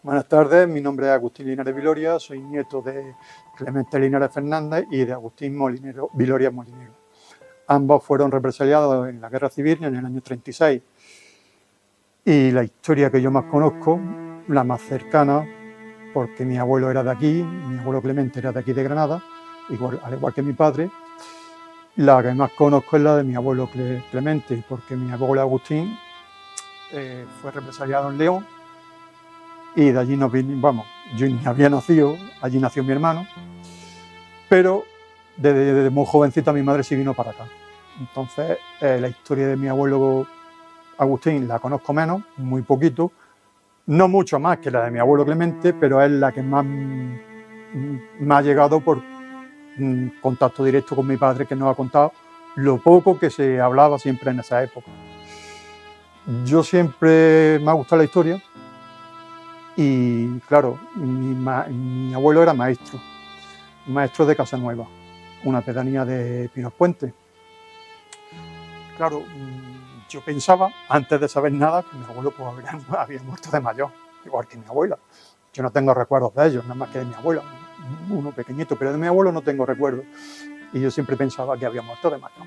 Buenas tardes, mi nombre es Agustín Linares Viloria, soy nieto de Clemente Linares Fernández y de Agustín Viloria Molinero. Ambos fueron represaliados en la Guerra Civil en el año 36. Y la historia que yo más conozco, la más cercana, porque mi abuelo era de aquí, mi abuelo Clemente era de aquí de Granada, al igual que mi padre. La que más conozco es la de mi abuelo Clemente, porque mi abuelo Agustín fue represaliado en León. Y de allí nos vinimos, vamos, yo ni había nacido, allí nació mi hermano, pero desde muy jovencita mi madre sí vino para acá. Entonces, la historia de mi abuelo Agustín la conozco menos, muy poquito, no mucho más que la de mi abuelo Clemente, pero es la que más me ha llegado por contacto directo con mi padre, que nos ha contado lo poco que se hablaba siempre en esa época. Yo siempre me ha gustado la historia. Y claro, mi abuelo era maestro de Casanueva, una pedanía de Pinos Puente. Claro, yo pensaba, antes de saber nada, que mi abuelo pues, había muerto de mayor, igual que mi abuela. Yo no tengo recuerdos de ellos, nada más que de mi abuela, uno pequeñito, pero de mi abuelo no tengo recuerdos. Y yo siempre pensaba que había muerto de mayor.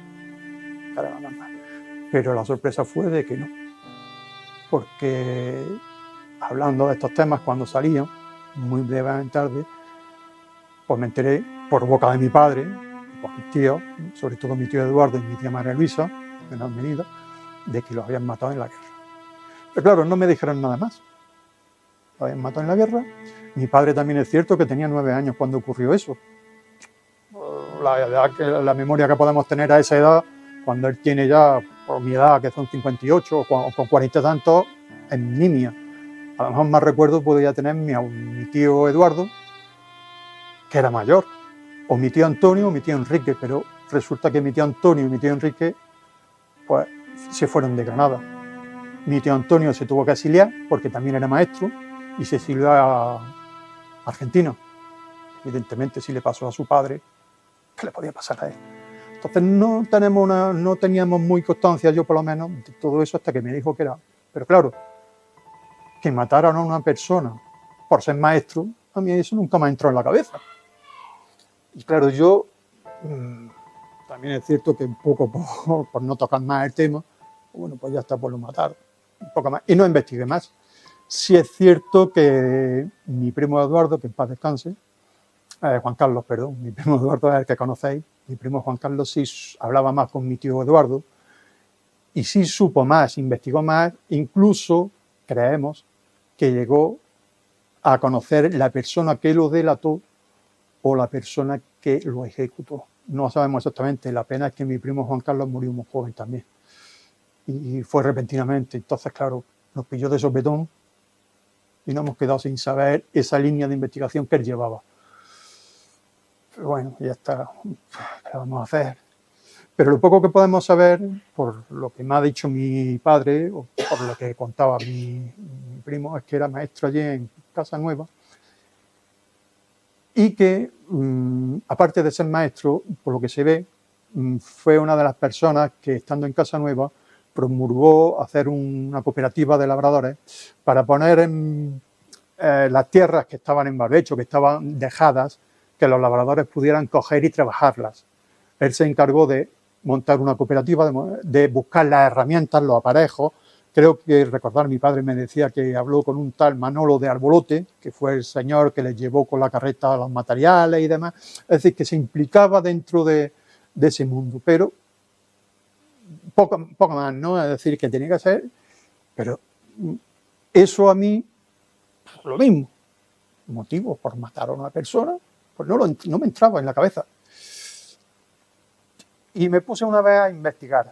Pero la sorpresa fue de que no, porque hablando de estos temas cuando salían, muy brevemente tarde, pues me enteré por boca de mi padre, por mis tíos, sobre todo mi tío Eduardo y mi tía María Luisa, en la Avenida, de que los habían matado en la guerra. Pero claro, no me dijeron nada más. Los habían matado en la guerra. Mi padre también es cierto que tenía 9 años cuando ocurrió eso. La memoria que podemos tener a esa edad, cuando él tiene ya, por mi edad, que son 58 o con 40 y tantos, es nimia. A lo mejor más recuerdo podría tener mi tío Eduardo, que era mayor, o mi tío Antonio o mi tío Enrique, pero resulta que mi tío Antonio y mi tío Enrique pues se fueron de Granada. Mi tío Antonio se tuvo que exiliar porque también era maestro y se exilió a Argentina. Evidentemente, si le pasó a su padre, ¿qué le podía pasar a él? Entonces no teníamos muy constancia, yo por lo menos, de todo eso hasta que me dijo que era. Pero claro, que mataran a una persona por ser maestro, a mí eso nunca me entró en la cabeza. Y claro, yo también es cierto que un poco por no tocar más el tema, bueno, pues ya está, pues lo mataron. Un poco más. Y no investigué más. Sí es cierto que mi primo Eduardo, que en paz descanse, Juan Carlos, perdón, mi primo Eduardo es el que conocéis, mi primo Juan Carlos sí hablaba más con mi tío Eduardo y sí supo más, investigó más, incluso creemos que llegó a conocer la persona que lo delató o la persona que lo ejecutó. No sabemos exactamente, la pena es que mi primo Juan Carlos murió muy joven también. Y fue repentinamente, entonces claro, nos pilló de sopetón y nos hemos quedado sin saber esa línea de investigación que él llevaba. Pero bueno, ya está, ¿qué vamos a hacer? Pero lo poco que podemos saber, por lo que me ha dicho mi padre, o por lo que contaba mi primo, es que era maestro allí en Casanueva y que, aparte de ser maestro, por lo que se ve, fue una de las personas que, estando en Casanueva, promulgó hacer una cooperativa de labradores para poner en las tierras que estaban en barbecho, que estaban dejadas, que los labradores pudieran coger y trabajarlas. Él se encargó de montar una cooperativa, de buscar las herramientas, los aparejos. Creo que recordar, mi padre me decía que habló con un tal Manolo de Arbolote, que fue el señor que les llevó con la carreta los materiales y demás. Es decir, que se implicaba dentro de ese mundo, pero poco más, ¿no? Es decir, que tenía que ser, pero eso a mí, lo mismo, motivos por matar a una persona, pues no me entraba en la cabeza. Y me puse una vez a investigar,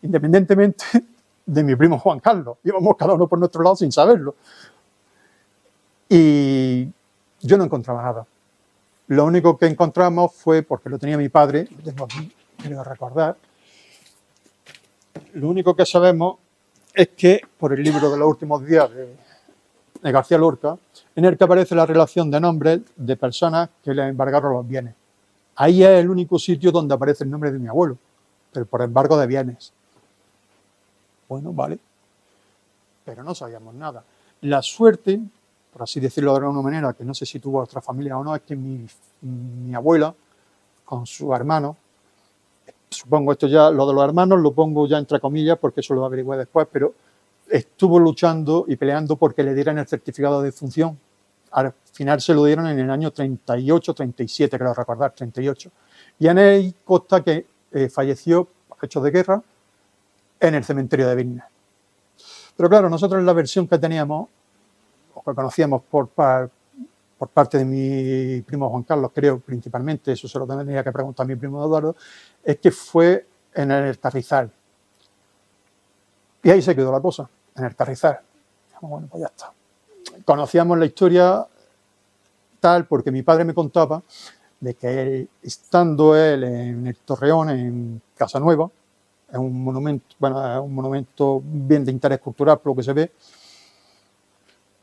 independientemente de mi primo Juan Carlos. Íbamos cada uno por nuestro lado sin saberlo. Y yo no encontraba nada. Lo único que encontramos fue, porque lo tenía mi padre, lo tengo aquí, quiero recordar, lo único que sabemos es que, por el libro de los últimos días de García Lorca, en el que aparece la relación de nombres de personas que le embargaron los bienes. Ahí es el único sitio donde aparece el nombre de mi abuelo, pero por embargo de bienes. Bueno, vale, pero no sabíamos nada. La suerte por así decirlo de alguna manera, que no sé si tuvo otra familia o no, es que mi abuela, con sus hermanos, supongo esto ya, lo de los hermanos lo pongo ya entre comillas porque eso lo averigüé después, pero estuvo luchando y peleando porque le dieran el certificado de defunción. Al final se lo dieron en el año 38, 37, creo recordar, 38. Y en él consta que falleció por hechos de guerra en el cementerio de Vilna. Pero claro, nosotros la versión que teníamos, o que conocíamos por parte de mi primo Juan Carlos, creo, principalmente, eso se lo tendría que preguntar a mi primo Eduardo, es que fue en el Carrizal. Y ahí se quedó la cosa, en el Carrizal. Bueno, pues ya está. Conocíamos la historia tal porque mi padre me contaba de que él, estando él en el Torreón, en Casanueva, es un monumento bien de interés cultural por lo que se ve.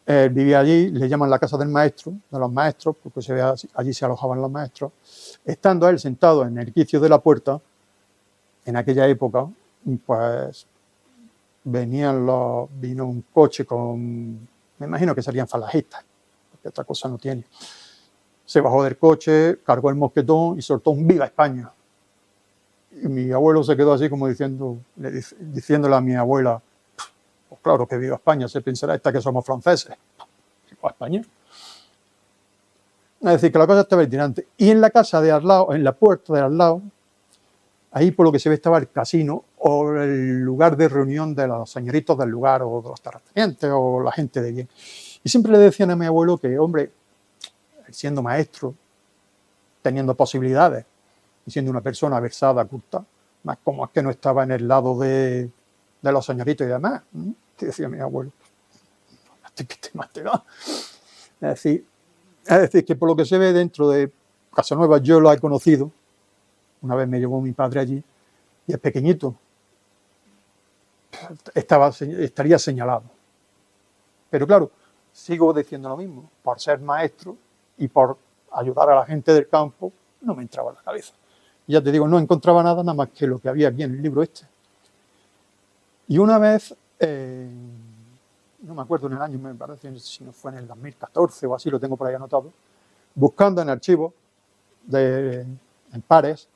Él vivía allí, le llaman la casa del maestro, de los maestros, porque se ve allí se alojaban los maestros. Estando él sentado en el quicio de la puerta, en aquella época, pues vino un coche con, me imagino que serían falajistas, porque otra cosa no tiene. Se bajó del coche, cargó el mosquetón y soltó un ¡Viva España! Y mi abuelo se quedó así como diciéndole a mi abuela, pues claro que viva España, se pensará esta que somos franceses. ¿Viva España? Es decir, que la cosa estaba itinerante. Y en la casa de al lado, en la puerta de al lado, ahí por lo que se ve estaba el casino o el lugar de reunión de los señoritos del lugar o de los terratenientes o la gente de bien. Y siempre le decían a mi abuelo que, hombre, siendo maestro, teniendo posibilidades y siendo una persona versada, culta, más como es que no estaba en el lado de los señoritos y demás, te decía mi abuelo, ¿qué más te da? Es decir, que por lo que se ve dentro de Casanueva, yo lo he conocido, una vez me llevó mi padre allí, y es pequeñito, estaría señalado. Pero claro, sigo diciendo lo mismo, por ser maestro y por ayudar a la gente del campo, no me entraba en la cabeza. Y ya te digo, no encontraba nada más que lo que había aquí en el libro este. Y una vez, no me acuerdo en el año, me parece, si no fue en el 2014 o así, lo tengo por ahí anotado, buscando en archivos, en pares,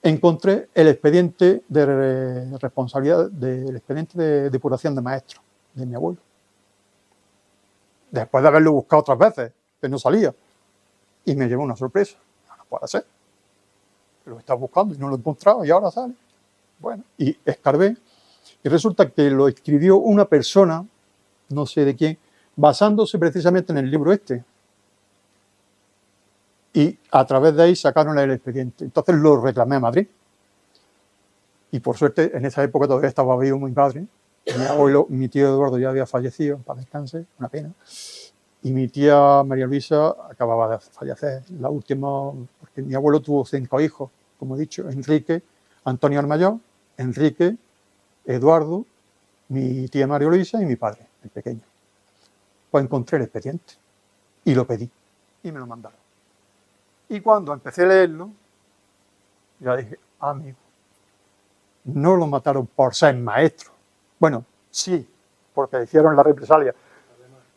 encontré el expediente de responsabilidad, el expediente de depuración de maestros de mi abuelo. Después de haberlo buscado otras veces, que no salía. Y me llevó una sorpresa. No puede ser. Lo estaba buscando y no lo encontraba y ahora sale. Bueno, y escarbé. Y resulta que lo escribió una persona, no sé de quién, basándose precisamente en el libro este. Y a través de ahí sacaron el expediente. Entonces lo reclamé a Madrid. Y por suerte, en esa época todavía estaba vivo mi padre. Mi abuelo, mi tío Eduardo ya había fallecido, para descanse, una pena. Y mi tía María Luisa acababa de fallecer. La última, porque mi abuelo tuvo 5 hijos, como he dicho, Enrique, Antonio Armayó, Enrique, Eduardo, mi tía María Luisa y mi padre, el pequeño. Pues encontré el expediente y lo pedí y me lo mandaron. Y cuando empecé a leerlo, ya dije, amigo, no lo mataron por ser maestro. Bueno, sí, porque hicieron la represalia.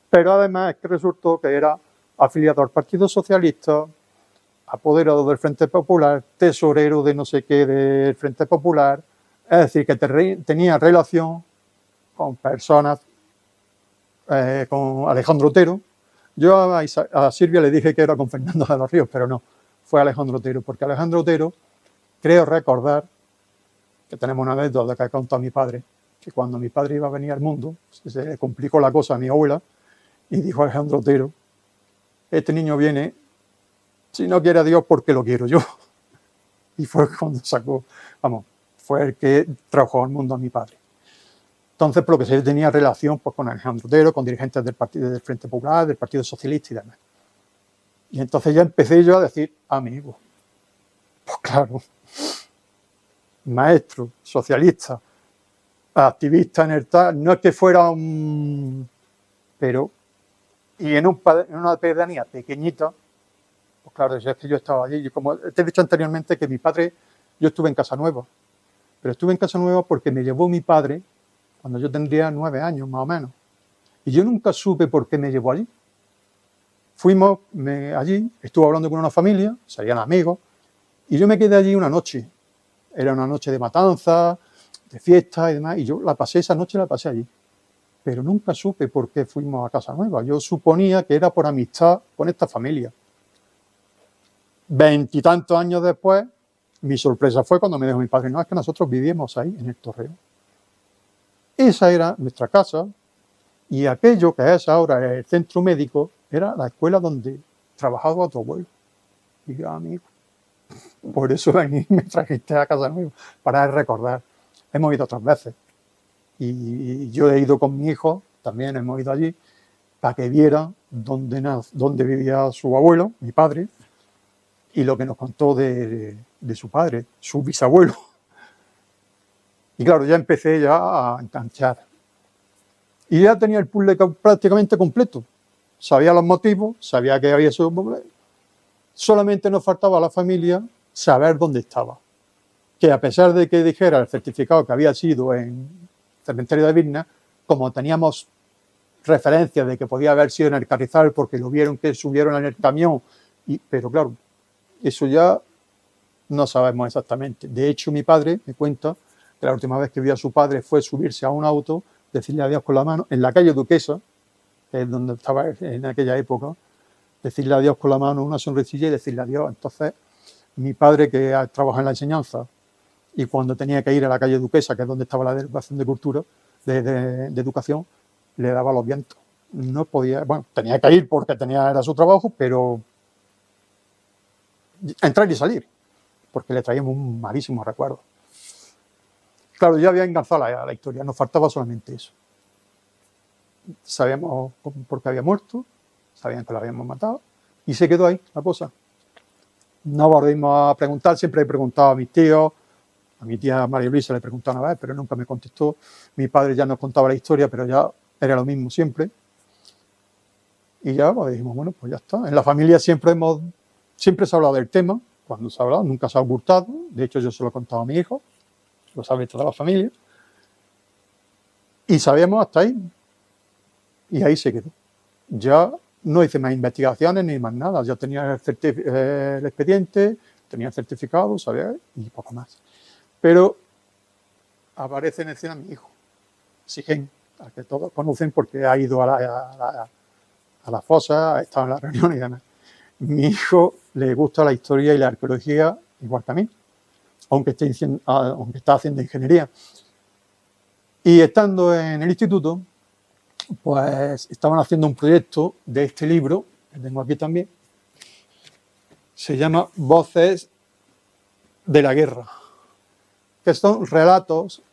Pero además es que resultó que era afiliado al Partido Socialista, apoderado del Frente Popular, tesorero de no sé qué del Frente Popular, es decir, que tenía relación con personas, con Alejandro Otero. Yo a Silvia le dije que era con Fernando de los Ríos, pero no, fue Alejandro Otero, porque Alejandro Otero, creo recordar, que tenemos una anécdota que ha contado mi padre, que cuando mi padre iba a venir al mundo, se le complicó la cosa a mi abuela, y dijo Alejandro Otero, este niño viene, si no quiere a Dios, porque lo quiero yo. Y fue cuando fue el que trajo al mundo a mi padre. Entonces, por lo que se tenía relación pues, con Alejandro Otero, con dirigentes del Partido del Frente Popular, del Partido Socialista y demás. Y entonces ya empecé yo a decir, amigo, pues claro, maestro, socialista, activista en el tal, no es que fuera un... pero... Y en una pedanía pequeñita, pues claro, es que yo estaba allí. Y como te he dicho anteriormente que mi padre, yo estuve en Casanueva, pero estuve en Casanueva porque me llevó mi padre cuando yo tendría 9 años más o menos. Y yo nunca supe por qué me llevó allí. Fuimos allí, estuve hablando con una familia, salían amigos, y yo me quedé allí una noche. Era una noche de matanza, de fiesta y demás, y yo esa noche la pasé allí. Pero nunca supe por qué fuimos a Casa Nueva. Yo suponía que era por amistad con esta familia. 20 y tantos años después, mi sorpresa fue cuando me dijo mi padre, no, es que nosotros vivíamos ahí, en el Torreón. Esa era nuestra casa, y aquello que es ahora el centro médico era la escuela donde trabajaba tu abuelo. Y yo, amigo, por eso me trajiste a Casa Nueva, para recordar. Hemos ido otras veces. Y yo he ido con mi hijo, también hemos ido allí, para que viera dónde vivía su abuelo, mi padre, y lo que nos contó de su padre, su bisabuelo. Y claro, ya empecé ya a enganchar. Y ya tenía el puzzle prácticamente completo. Sabía los motivos, sabía que había sido... Solamente nos faltaba a la familia saber dónde estaba. Que a pesar de que dijera el certificado que había sido en el cementerio de Vilna, como teníamos referencia de que podía haber sido en el Carrizal porque lo vieron que subieron en el camión, pero claro, eso ya no sabemos exactamente. De hecho, mi padre me cuenta que la última vez que vio a su padre fue subirse a un auto, decirle adiós con la mano, en la calle Duquesa, que es donde estaba en aquella época, decirle adiós con la mano, una sonrisilla y decirle adiós. Entonces, mi padre, que trabaja en la enseñanza, y cuando tenía que ir a la calle Duquesa, que es donde estaba la delegación de cultura, de educación, le daba los vientos. No podía, bueno, tenía que ir porque era su trabajo, pero entrar y salir, porque le traíamos un malísimo recuerdo. Claro, ya había engarzado la historia, nos faltaba solamente eso. Sabíamos por qué había muerto, sabían que lo habíamos matado, y se quedó ahí la cosa. No volvimos a preguntar, siempre he preguntado a mis tíos, a mi tía María Luisa le pregunté una vez, pero nunca me contestó. Mi padre ya nos contaba la historia, pero ya era lo mismo siempre. Y ya pues, dijimos, bueno, pues ya está. En la familia siempre se ha hablado del tema, cuando se ha hablado, nunca se ha ocultado. De hecho, yo se lo he contado a mi hijo, lo sabe toda la familia. Y sabíamos hasta ahí. Y ahí se quedó. Ya no hice más investigaciones ni más nada. Ya tenía el expediente, tenía el certificado, sabía, y poco más. Pero aparece en escena mi hijo, Sigén, al que todos conocen porque ha ido a la fosa, ha estado en la reunión y demás. Mi hijo le gusta la historia y la arqueología igual que a mí, aunque está haciendo ingeniería. Y estando en el instituto, pues estaban haciendo un proyecto de este libro, que tengo aquí también, se llama Voces de la Guerra, que son relatos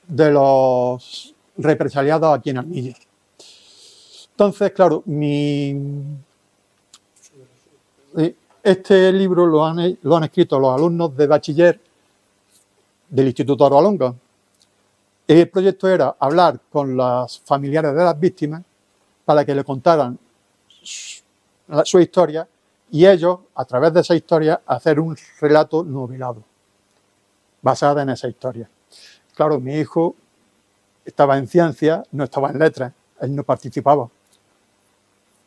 de los represaliados aquí en Armilla. Entonces, claro, este libro lo han escrito los alumnos de bachiller del Instituto Arbalonga. El proyecto era hablar con los familiares de las víctimas para que le contaran su historia y ellos, a través de esa historia, hacer un relato novelado basado en esa historia. Claro, mi hijo estaba en ciencias, no estaba en letras, él no participaba.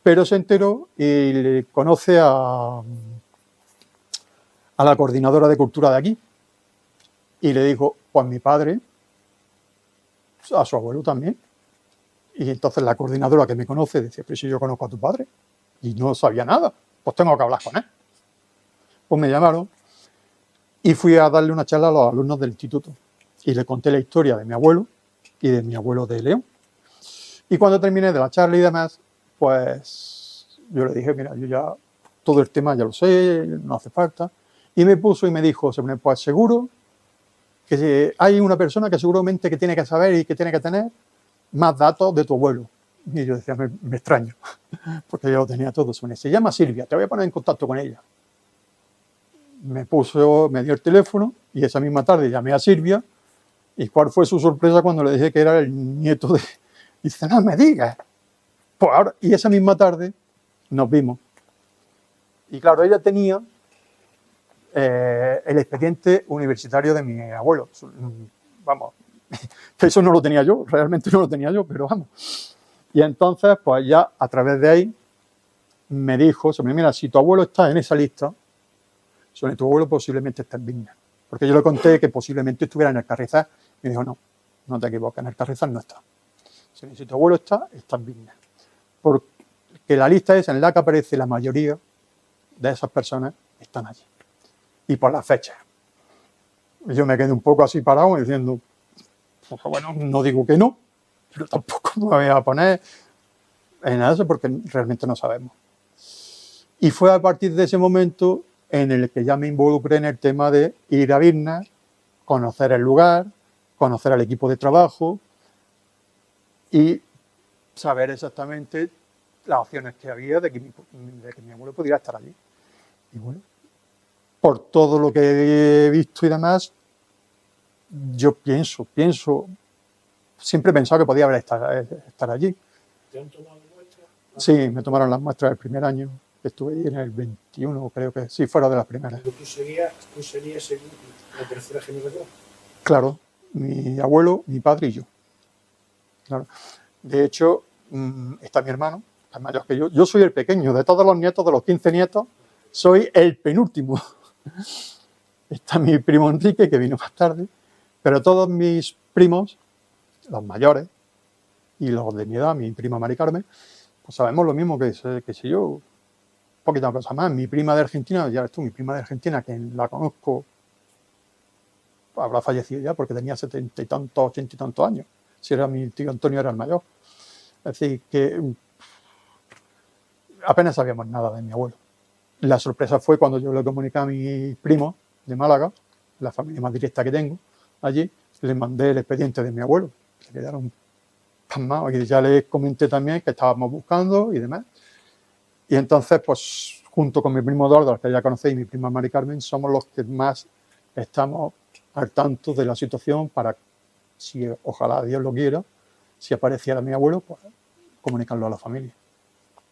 Pero se enteró y le conoce a la coordinadora de cultura de aquí. Y le dijo, pues mi padre, a su abuelo también. Y entonces la coordinadora que me conoce decía, pero si yo conozco a tu padre. Y no sabía nada, pues tengo que hablar con él. Pues me llamaron y fui a darle una charla a los alumnos del instituto. Y le conté la historia de mi abuelo y de mi abuelo de León. Y cuando terminé de la charla y demás, pues yo le dije, mira, yo ya todo el tema ya lo sé, no hace falta. Y me puso y me dijo, pues seguro que hay una persona que seguramente que tiene que saber y que tiene que tener más datos de tu abuelo. Y yo decía, me extraño, porque yo lo tenía todo. Se llama Silvia, te voy a poner en contacto con ella. Me dio el teléfono y esa misma tarde llamé a Silvia. ¿Y cuál fue su sorpresa cuando le dije que era el nieto de...? Dice, no me digas. Pues ahora, y esa misma tarde nos vimos. Y claro, ella tenía el expediente universitario de mi abuelo. Vamos, eso no lo tenía yo, realmente no lo tenía yo, pero vamos. Y entonces, pues ya a través de ahí, me dijo, mira, si tu abuelo está en esa lista, sobre tu abuelo posiblemente está en Vigna. Porque yo le conté que posiblemente estuviera en el Carrizal. Y me dijo, no te equivocas, en el Carrizal no está. Si tu abuelo está en Vigna. Porque la lista es en la que aparece la mayoría de esas personas están allí. Y por las fechas. Y yo me quedé un poco así parado diciendo, pues bueno, no digo que no, pero tampoco me voy a poner en eso porque realmente no sabemos. Y fue a partir de ese momento en el que ya me involucré en el tema de ir a Vigna, conocer el lugar, conocer al equipo de trabajo y saber exactamente las opciones que había de que mi abuelo pudiera estar allí. Y bueno, por todo lo que he visto y demás, yo pienso, siempre he pensado que podía estar allí. ¿Te han tomado muestras? Sí, me tomaron las muestras el primer año, que estuve ahí en el 21, creo que sí, fuera de las primeras. ¿Tú serías la tercera generación? Claro, mi abuelo, mi padre y yo. Claro. De hecho, está mi hermano, que es mayor que yo. Yo soy el pequeño, de todos los nietos, de los 15 nietos, soy el penúltimo. Está mi primo Enrique, que vino más tarde, pero todos mis primos, los mayores, y los de mi edad, mi prima Mari Carmen, pues sabemos lo mismo que si yo, poquita cosa más. Mi prima de Argentina, ya ves tú, mi prima de Argentina, que la conozco, habrá fallecido ya porque tenía 70 y tantos, 80 y tantos años. Si era mi tío Antonio, era el mayor. Es decir, que apenas sabíamos nada de mi abuelo. La sorpresa fue cuando yo le comuniqué a mi primo de Málaga, la familia más directa que tengo allí, le mandé el expediente de mi abuelo. Se quedaron pasmados y ya les comenté también que estábamos buscando y demás. Y entonces, pues, junto con mi primo Eduardo, al que ya conocéis, y mi prima Mari Carmen, somos los que más estamos al tanto de la situación para, si ojalá Dios lo quiera, si apareciera mi abuelo, pues comunicarlo a la familia.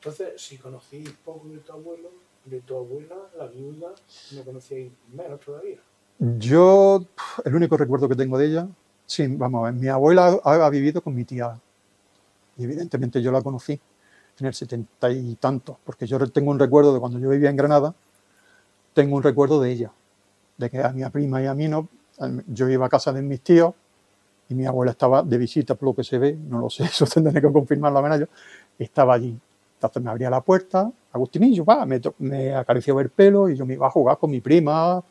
Entonces, si conocíais poco de tu abuelo, de tu abuela, la viuda, no conocíais menos todavía. Yo, el único recuerdo que tengo de ella, sí, vamos a ver, mi abuela ha vivido con mi tía. Y evidentemente yo la conocí en el 70 y tantos, porque yo tengo un recuerdo de cuando yo vivía en Granada, tengo un recuerdo de ella, de que a mi prima y a mí no, yo iba a casa de mis tíos y mi abuela estaba de visita, por lo que se ve, no lo sé, eso tendré que confirmarlo a yo, estaba allí. Entonces me abría la puerta, Agustinillo, me acarició el pelo y yo me iba a jugar con mi prima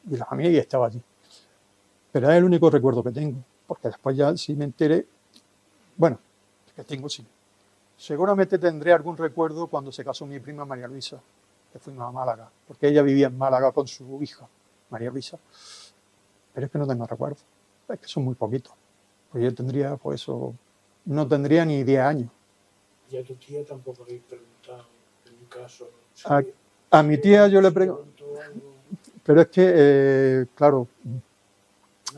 y la familia y estaba allí. Pero es el único recuerdo que tengo, porque después ya sí me enteré, bueno, que tengo sí. Seguramente tendré algún recuerdo cuando se casó mi prima María Luisa, que fuimos a Málaga, porque ella vivía en Málaga con su hija, María Luisa. Pero es que no tengo recuerdo, es que son muy poquitos. Pues yo tendría, pues eso, no tendría ni 10 años. Y a tu tía tampoco habéis preguntado en un caso. A mi tía yo le pregunto, pero es que, claro,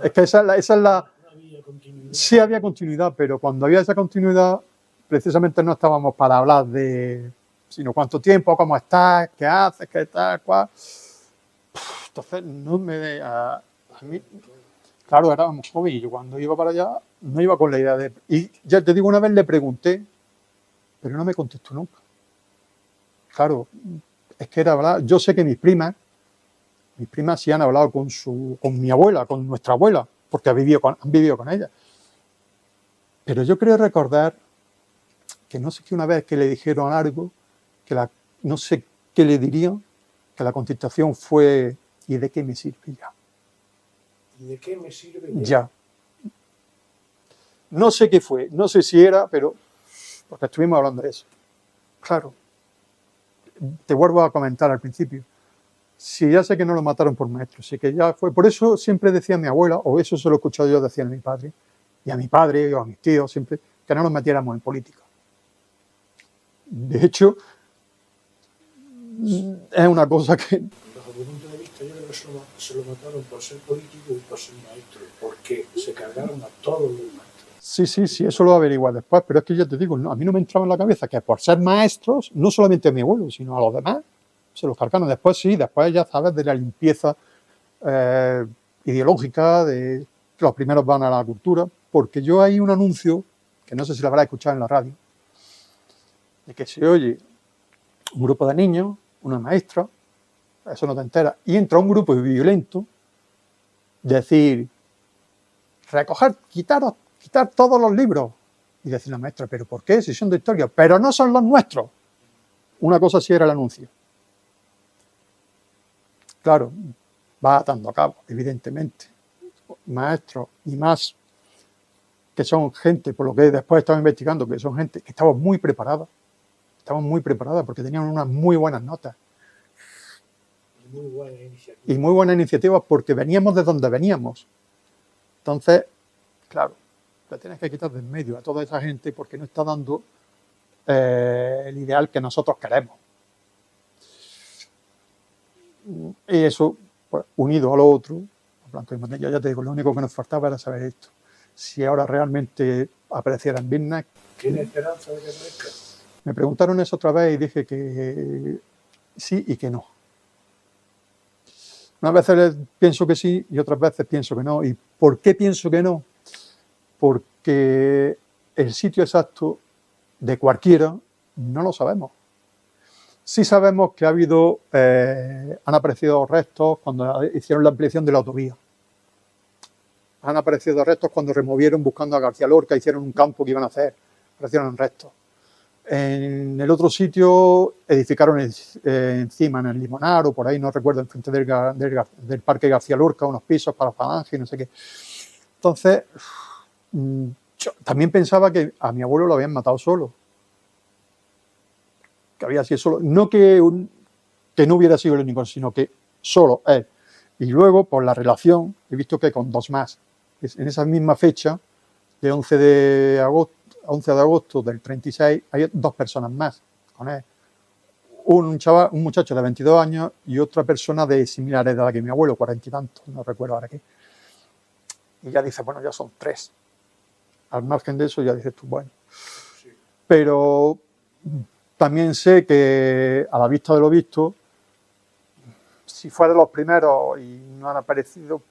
es que esa es la... Sí había continuidad, pero cuando había esa continuidad, precisamente no estábamos para hablar de, sino cuánto tiempo, cómo estás, qué haces, qué tal, cuál. Entonces, no me... A mí, claro, éramos jóvenes y yo cuando iba para allá no iba con la idea de... Y ya te digo, una vez le pregunté, pero no me contestó nunca. Claro, es que era verdad. Yo sé que mis primas sí han hablado con mi abuela, con nuestra abuela, porque han vivido con ella. Pero yo creo recordar que no sé qué una vez que le dijeron algo, no sé qué le dirían, que la contestación fue ¿y de qué me sirve ya? ¿Y de qué me sirve ya? No sé qué fue, no sé si era, pero porque estuvimos hablando de eso. Claro, te vuelvo a comentar al principio. Si ya sé que no lo mataron por maestro, sí que ya fue. Por eso siempre decía mi abuela, o eso se lo he escuchado yo decir a mi padre, y a mi padre, o a mis tíos, siempre, que no nos metiéramos en política. De hecho, es una cosa que... Bajo mi punto de vista, yo creo que se lo mataron por ser político y por ser maestro, porque se cargaron a todos los maestros. Sí, eso lo averigué después, pero es que ya te digo, a mí no me entraba en la cabeza que por ser maestros, no solamente a mi abuelo, sino a los demás, se los cargaron. Después sí, después ya sabes de la limpieza ideológica, de que los primeros van a la cultura, porque yo hay un anuncio que no sé si lo habrá escuchado en la radio, de que se oye un grupo de niños, una maestra, eso no te enteras, y entra un grupo violento, decir, quitar todos los libros, y decir la maestra, ¿pero por qué? Si son de historia, pero no son los nuestros. Una cosa así era el anuncio. Claro, va atando a cabo, evidentemente. Maestros y más, que son gente, por lo que después estaba investigando, que son gente que estaba muy preparada porque tenían unas muy buenas notas. Y muy buenas iniciativas porque veníamos de donde veníamos. Entonces, claro, le tienes que quitar de en medio a toda esa gente porque no está dando el ideal que nosotros queremos. Y eso, pues, unido a lo otro, Blanco y Manella, ya te digo, lo único que nos faltaba era saber esto. Si ahora realmente apareciera en Bitnet. ¿Tiene esperanza de que aparezca? Me preguntaron eso otra vez y dije que sí y que no. Unas veces pienso que sí y otras veces pienso que no. ¿Y por qué pienso que no? Porque el sitio exacto de cualquiera no lo sabemos. Sí sabemos que han aparecido restos cuando hicieron la ampliación de la autovía. Han aparecido restos cuando removieron buscando a García Lorca, hicieron un campo que iban a hacer, aparecieron restos. En el otro sitio edificaron encima, en el Limonar o por ahí, no recuerdo, enfrente del Parque García Lorca, unos pisos para Falange y no sé qué. Entonces, yo también pensaba que a mi abuelo lo habían matado solo. Que había sido solo. No que no hubiera sido el único, sino que solo él. Y luego, por la relación, he visto que con dos más. En esa misma fecha, de 11 de agosto del 36, hay dos personas más con él. Un muchacho de 22 años y otra persona de similar edad que mi abuelo, 40 y tantos, no recuerdo ahora qué. Y ya dice, bueno, ya son 3. Al margen de eso ya dices tú, bueno. Pero también sé que a la vista de lo visto, si fueran los primeros y no han aparecido,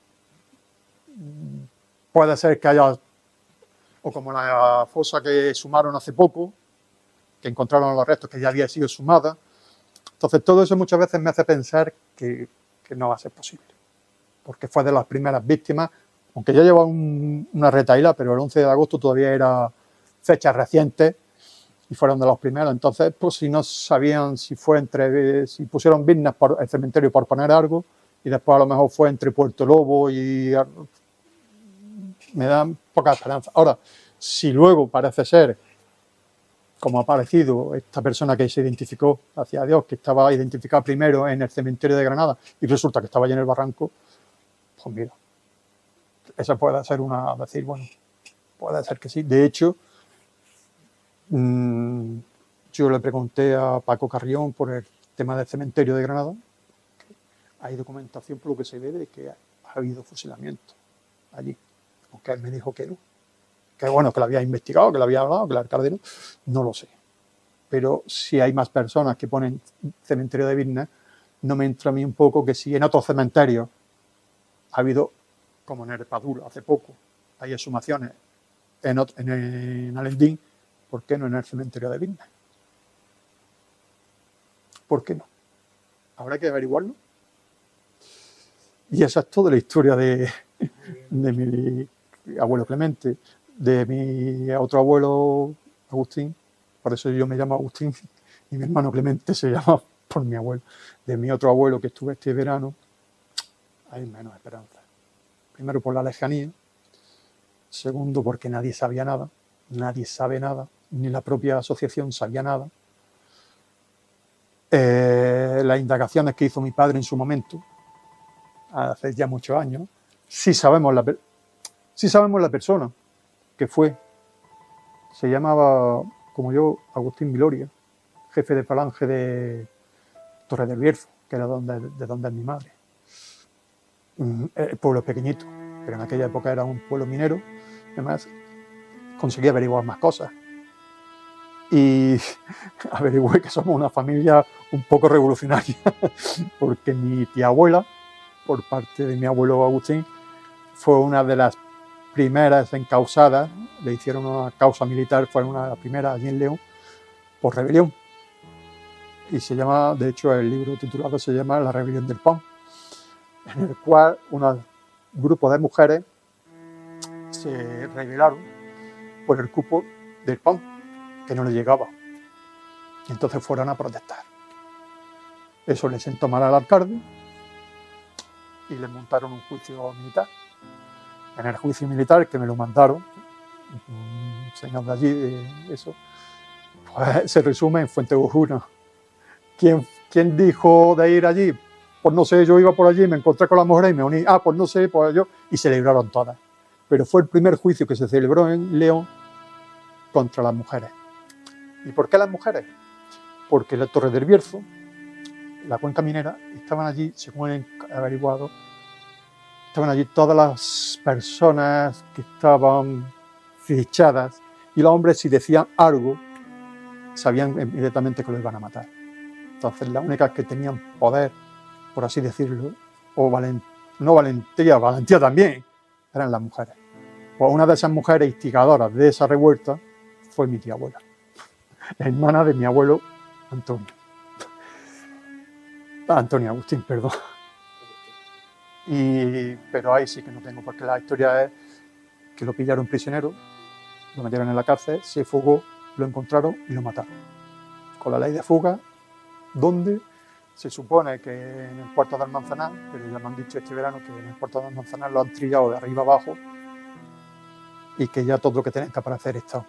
puede ser que haya, o como la fosa que sumaron hace poco, que encontraron los restos que ya había sido sumada. Entonces todo eso muchas veces me hace pensar que no va a ser posible, porque fue de las primeras víctimas, aunque ya lleva una retahíla, pero el 11 de agosto todavía era fechas recientes y fueron de los primeros. Entonces, pues si no sabían si pusieron Bitnet por el cementerio por poner algo, y después a lo mejor fue entre Puerto Lobo y... me dan poca esperanza. Ahora, si luego parece ser, como ha parecido esta persona que se identificó, gracias a Dios, que estaba identificada primero en el cementerio de Granada y resulta que estaba allí en el barranco, pues mira, esa puede ser decir, bueno, puede ser que sí. De hecho, yo le pregunté a Paco Carrión por el tema del cementerio de Granada. Hay documentación por lo que se ve de que ha habido fusilamiento allí, aunque él me dijo que no. Que bueno, que lo había investigado, que lo había hablado, que el alcalde no lo sé. Pero si hay más personas que ponen cementerio de Bitnet, no me entra a mí un poco que si en otros cementerios ha habido, como en el Padul hace poco, hay exhumaciones en Alendín, ¿por qué no en el cementerio de Bitnet? ¿Por qué no? Habrá que averiguarlo. Y esa es toda la historia de mi abuelo Clemente, de mi otro abuelo Agustín, por eso yo me llamo Agustín, y mi hermano Clemente se llama por mi abuelo. De mi otro abuelo que estuve este verano, hay menos esperanza. Primero por la lejanía, segundo porque nadie sabía nada, nadie sabe nada, ni la propia asociación sabía nada. Las indagaciones que hizo mi padre en su momento, hace ya muchos años, sí sabemos la persona que fue. Se llamaba, como yo, Agustín Viloria, jefe de falange de Torre del Bierzo, que era de donde es mi madre. El pueblo es pequeñito, pero en aquella época era un pueblo minero. Además, conseguí averiguar más cosas. Y averigüé que somos una familia un poco revolucionaria, porque mi tía abuela, por parte de mi abuelo Agustín, fue una de las primeras encausadas, le hicieron una causa militar, fue una de las primeras allí en León, por rebelión. Y se llama, de hecho, el libro titulado se llama La rebelión del pan, en el cual un grupo de mujeres se rebelaron por el cupo del pan, que no les llegaba. Y entonces fueron a protestar. Eso le sentó mal al alcalde y le montaron un juicio militar. En el juicio militar, que me lo mandaron, un señor de allí, eso, pues se resume en Fuenteovejuna. ¿Quién dijo de ir allí? Pues no sé, yo iba por allí, me encontré con la mujer y me uní. Pues no sé, pues yo. Y celebraron todas. Pero fue el primer juicio que se celebró en León contra las mujeres. ¿Y por qué las mujeres? Porque la Torre del Bierzo, la cuenca minera, estaban allí, según he averiguado, estaban allí todas las personas que estaban fichadas, y los hombres, si decían algo, sabían inmediatamente que lo iban a matar. Entonces, las únicas que tenían poder, por así decirlo, o no valentía, valentía también, eran las mujeres. Pues una de esas mujeres instigadoras de esa revuelta fue mi tía abuela, hermana de mi abuelo Antonio. Antonio Agustín, perdón. Pero ahí sí que no tengo, porque la historia es que lo pillaron prisionero, lo metieron en la cárcel, se fugó, lo encontraron y lo mataron. Con la ley de fuga, donde se supone que en el puerto de Almanzanar, pero ya me han dicho este verano que en el puerto de Almanzanar lo han trillado de arriba abajo y que ya todo lo que tienen que aparecer está.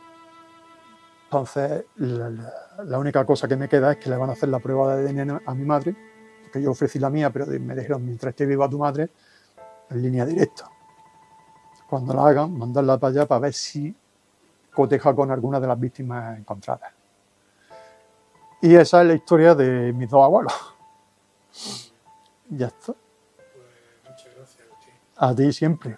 Entonces, la única cosa que me queda es que le van a hacer la prueba de ADN a mi madre, porque yo ofrecí la mía, pero me dijeron, mientras esté viva tu madre, en línea directa. Cuando la hagan, mandarla para allá para ver si coteja con alguna de las víctimas encontradas. Y esa es la historia de mis dos abuelos. Ya está. Pues muchas gracias, Agustín. A ti siempre.